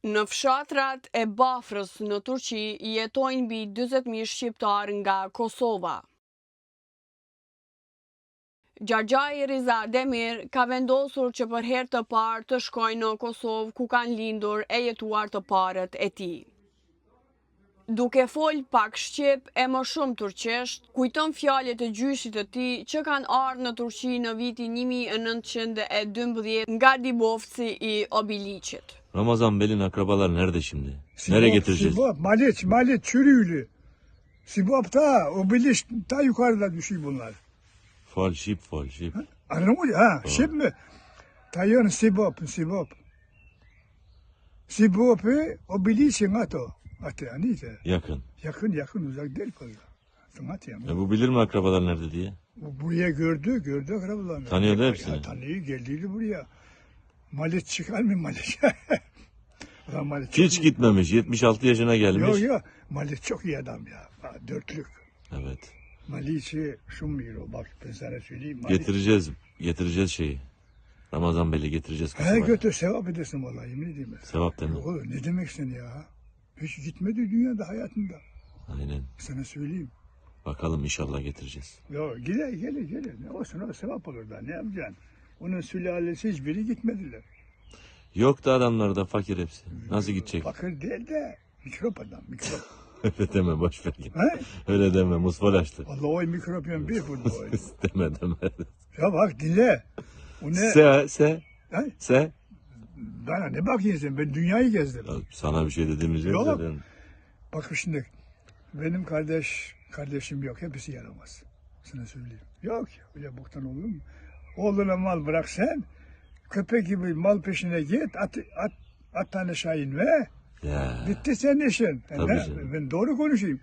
Në fshatrat e Bafrës në Turqi jetojnë mbi 40.000 shqiptarë nga Kosova. Xhaxhai Riza Demir ka vendosur që për herë të parë të shkojë në Kosovë ku kanë lindur e jetuar të parët e tij. Duke folë pak shqip e më shumë turqisht, kujton fjalët e gjyshit të tij që kanë ardhur në Turqi në vitin 1912 nga Dibovci i Obiliçit. Ramazan Bey'in akrabaları nerede şimdi? Nereye getireceğiz? Sibop, Malit, Çürüylü. Sibop ta, Obiliç ta yukarıda düşüyor bunlar. Fal şip. Anladın mı? Ha, şimdi Tayyarın Sibop. Sibop'u Obiliç'in ato. Atı anite. Yakın. Yakın uzak değil fazla. Bu bilir mi akrabalar nerede diye? Buraya gördü akrabalarını. Tanıyordu hepsini. Ya, tanıyor, geldiydi buraya. Malit çıkar mı Malit? Malit Hiç gitmemiş. 76 yaşına gelmiş. Yok. Malit çok iyi adam ya. Dörtlük. Evet. Malit'i şunmuyor. Bak ben sana söyleyeyim. Getireceğiz şeyi. Ramazan Bey'le getireceğiz. He götür sevap edesin vallahi yemin edeyim. Sevap deme. Oğlum ne demeksin ya? Hiç gitmedi dünyada hayatında. Aynen. Sana söyleyeyim. Bakalım inşallah getireceğiz. Yok gelir. Ne olsun o sevap olur da ne yapacaksın? Onun sülalesi hiçbiri gitmediler. Yok da adamlar da fakir hepsi. Nasıl gidecek? Fakir değil de mikrop adam. Öyle deme boş ver. He? Öyle deme musfal açtı. Vallahi o mikropyon bir futbol. deme. Ya bak dinle. O ne? He? Se. Bana ne bakıyorsun sen? Ben dünyayı gezdim. Ya sana bir şey dediğimiz yok Yok. zaten. Bak şimdi benim kardeşim yok. Hepsi yaramaz. Sana söyleyeyim. Yok ya. Öyle boktan olur mu? Oğluna mal bırak sen. Köpek gibi mal peşine git. At tane şahin ve Ya. bitti senin işin. Tabii canım. Ben doğru konuşayım.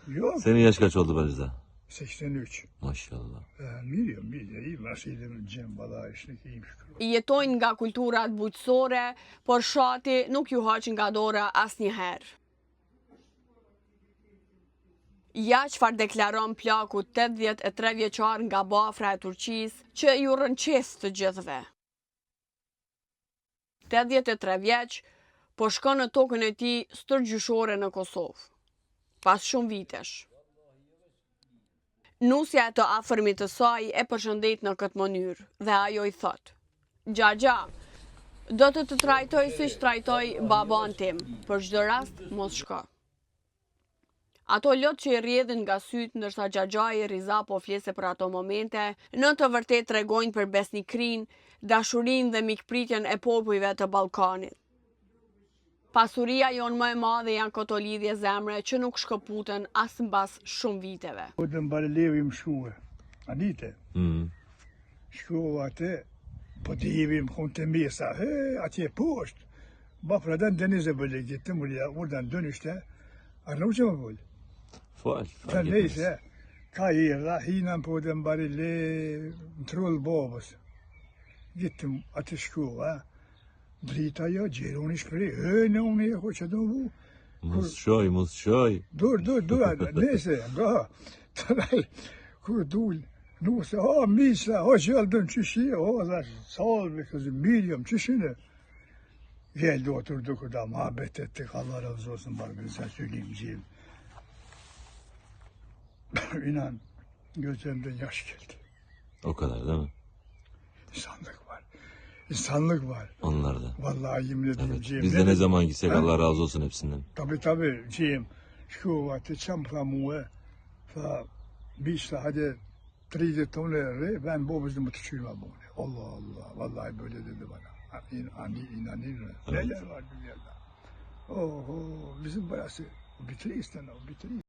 Yok. Senin yaş kaç oldu Bariza? 83. Maşallah. Mirë, i marsilën në gjemë, bala ishte ke im shkru. Jetojnë nga kulturat bujqësore, por shati nuk ju haq nga dora asnjëherë. Ja çfarë deklaron plaku 83 vjeçar nga Bafra e Turqisë, që ju rënqes të gjithëve. 83 vjeç, po shkon në tokën e tij stërgjyshore në Kosovë, pas shumë vitesh. Nusja e të afërmit të saj e përshëndet në këtë mënyrë dhe ajo i thot: Xhaxha, do të trajtoj siç trajtoj baban tim, për çdo rast mos shko. Ato lot që i rrjedhin nga syt ndërsa Xhaxhai Riza po flese për ato momente, në të vërtetë tregojnë për besnikrinë, dashurinë dhe mikpritjen e popujve të Ballkanit. Pasuria jonë më e madhe janë këto lidhje zemre që nuk shkëputen as mbas shumë viteve. Po të mbarelevi më shkue, anite. Shkua atë, po të jevim konë të mesa, atje poshtë. Bafradan denize böyle gittim buraya, oradan dönüşte Arnavutça mı böyle? Fal. Sen neyse, kayırla, hinen po të mbarele, në trull babës. Gittim atë shkua, drita jo, gjeroni shkri, ne unë e ko që do bu. Musçoj. Dur, neyse, tëraj, kur dul, nuse, misa, geldin çişi, sağ ol be kızım, Miriam çişini. Geldi oturduk orada, muhabbet ettik, Allah razı olsun, bak ben sana söyleyeyim. İnan, gözlerimden yaş geldi. O kadar değil mi? İnsanlık var. Onlarda. Vallahi yemin ederim. Evet. Biz de ne zaman gitsek Allah razı olsun hepsinden. Tabii Cem. Şu vakti çamplamuğu fa bir hadi 30 tonları ben bu bizim tutuyorum bunu. Allah vallahi böyle dedi bana. İnanır. Neler var dünyada. Oho bizim burası bitiriyor.